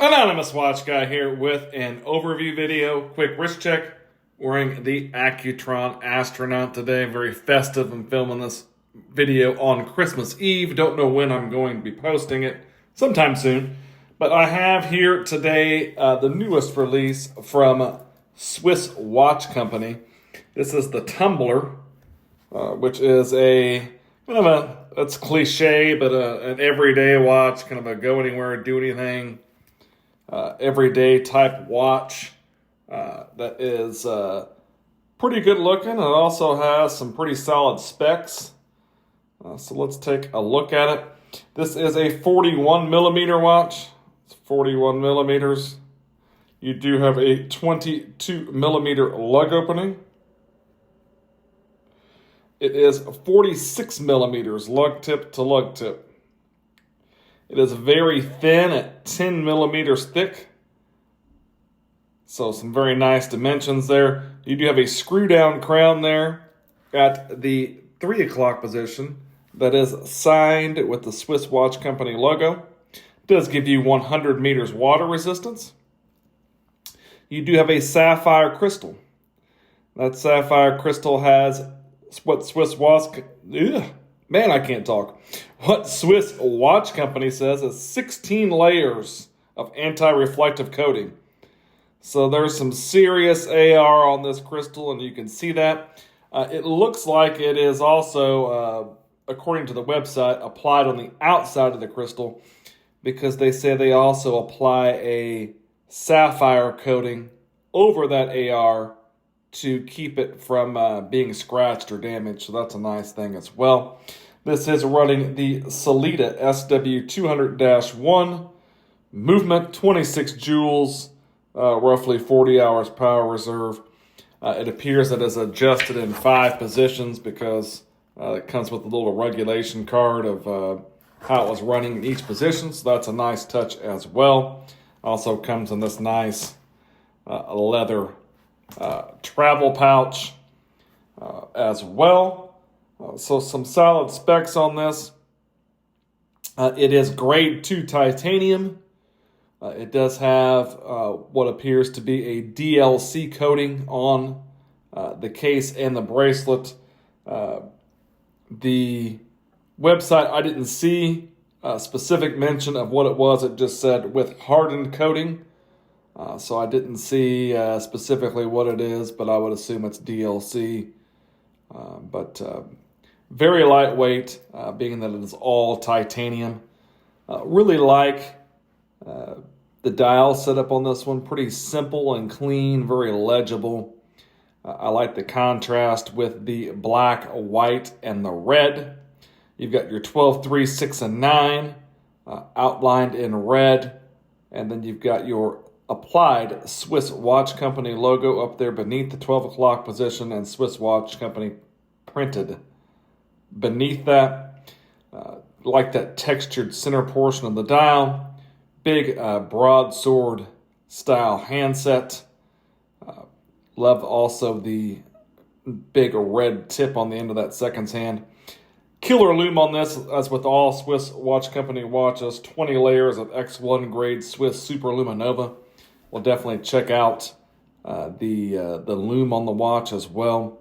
Anonymous Watch Guy here with an overview video, quick wrist check, wearing the Accutron Astronaut today. Very festive. I'm filming this video on Christmas Eve. Don't know when I'm going to be posting it, sometime soon. But I have here today the newest release from Swiss Watch Company. This is the Tumbler, which is a kind of it's cliche, but an everyday watch, kind of a go anywhere, do anything, everyday type watch that is pretty good looking. It also has some pretty solid specs. So let's take a look at it. This is a 41 millimeter watch. It's 41 millimeters. You do have a 22 millimeter lug opening. It is 46 millimeters lug tip to lug tip. It is very thin at 10 millimeters thick. So some very nice dimensions there. You do have a screw down crown there at the 3 o'clock position that is signed with the Swiss Watch Company logo. It does give you 100 meters water resistance. You do have a sapphire crystal. That sapphire crystal has what Swiss Watch Company says is 16 layers of anti-reflective coating. So there's some serious AR on this crystal, and you can see that. It looks like it is also, according to the website, applied on the outside of the crystal, because they say they also apply a sapphire coating over that AR to keep it from being scratched or damaged. So that's a nice thing as well. This is running the Sellita SW200-1, movement 26 joules, roughly 40 hours power reserve. It appears that it's adjusted in 5 positions because it comes with a little regulation card of how it was running in each position. So that's a nice touch as well. Also comes in this nice leather travel pouch as well. So some solid specs on this. It is grade 2 titanium. It does have what appears to be a DLC coating on the case and the bracelet. The website, I didn't see a specific mention of what it was. It just said with hardened coating. So I didn't see specifically what it is, but I would assume it's DLC. But very lightweight, being that it is all titanium. Really like the dial setup on this one. Pretty simple and clean, very legible. I like the contrast with the black, white, and the red. You've got your 12, 3, 6, and 9 outlined in red. And then you've got your applied Swiss Watch Company logo up there beneath the 12 o'clock position, and Swiss Watch Company printed beneath that. Like that textured center portion of the dial. Big broadsword style handset. Love also the big red tip on the end of that seconds hand. Killer lume on this, as with all Swiss Watch Company watches. 20 layers of X1 grade Swiss Super Luminova. We'll definitely check out the lume on the watch as well.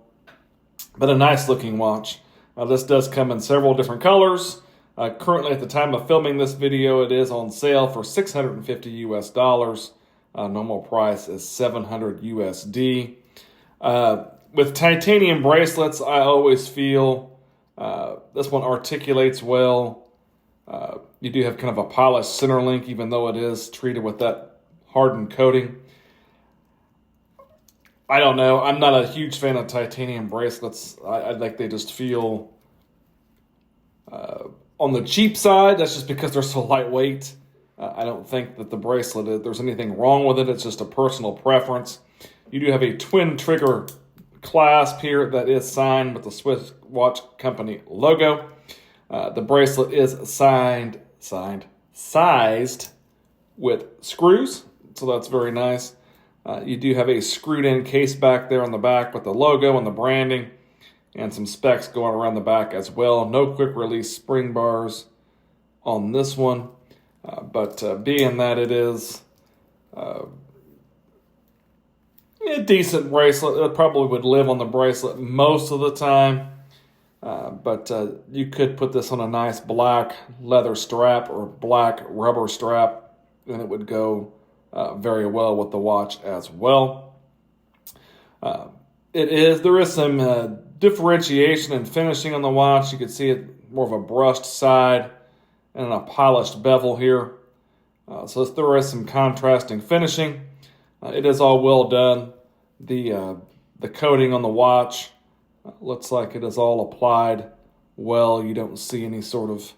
But a nice looking watch. This does come in several different colors. Currently, at the time of filming this video, it is on sale for $650 US. Normal price is $700 USD. With titanium bracelets, I always feel this one articulates well. You do have kind of a polished center link, even though it is treated with that hardened coating. I don't know. I'm not a huge fan of titanium bracelets. I think they just feel on the cheap side. That's just because they're so lightweight. I don't think that the bracelet, there's anything wrong with it. It's just a personal preference. You do have a twin trigger clasp here that is signed with the Swiss Watch Company logo. The bracelet is sized with screws, so that's very nice. You do have a screwed in case back there on the back with the logo and the branding, and some specs going around the back as well. No quick release spring bars on this one, but being that it is A decent bracelet. It probably would live on the bracelet most of the time. But you could put this on a nice black leather strap or black rubber strap, and it would go very well with the watch as well. There is some differentiation in finishing on the watch. You can see it more of a brushed side and a polished bevel here. So there is some contrasting finishing. It is all well done. The coating on the watch looks like it is all applied well. You don't see any sort of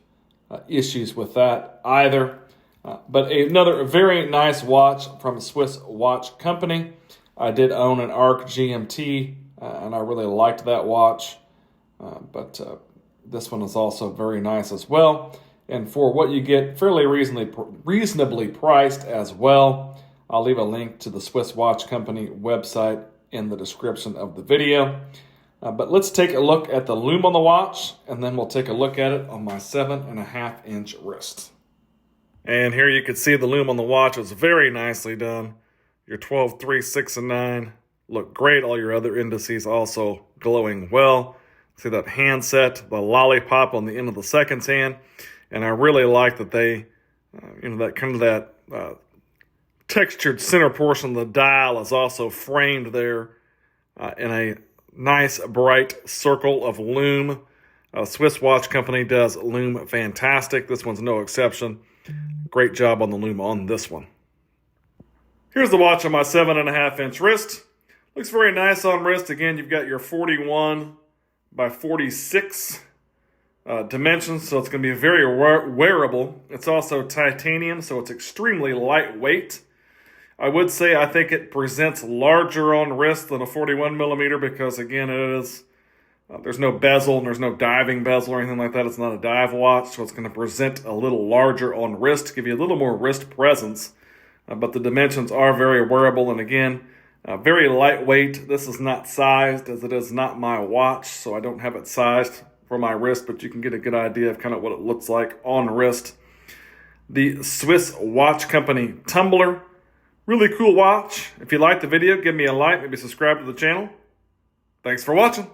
issues with that either. But another very nice watch from Swiss Watch Company. I did own an ARC GMT, and I really liked that watch. But this one is also very nice as well. And for what you get, fairly reasonably priced as well. I'll leave a link to the Swiss Watch Company website in the description of the video. But let's take a look at the lume on the watch, and then we'll take a look at it on my 7.5-inch wrist. And here you can see the lume on the watch is very nicely done. Your 12, 3, 6, and 9 look great. All your other indices also glowing well. See that handset, the lollipop on the end of the seconds hand. And I really like that they, that textured center portion of the dial is also framed there in a nice bright circle of lume. Swiss Watch Company does lume fantastic. This one's no exception. Great job on the lume on this one. Here's the watch on my 7.5-inch wrist. Looks very nice on wrist. Again, you've got your 41 by 46 dimensions, so it's going to be very wearable. It's also titanium, so it's extremely lightweight. I would say I think it presents larger on wrist than a 41 millimeter because, again, it is there's no bezel and there's no diving bezel or anything like that. It's not a dive watch, so it's going to present a little larger on wrist, give you a little more wrist presence. But the dimensions are very wearable, and again, very lightweight. This is not sized, as it is not my watch, so I don't have it sized for my wrist, but you can get a good idea of kind of what it looks like on wrist. The Swiss Watch Company Tumbler. Really cool watch. If you liked the video, give me a like, maybe subscribe to the channel. Thanks for watching.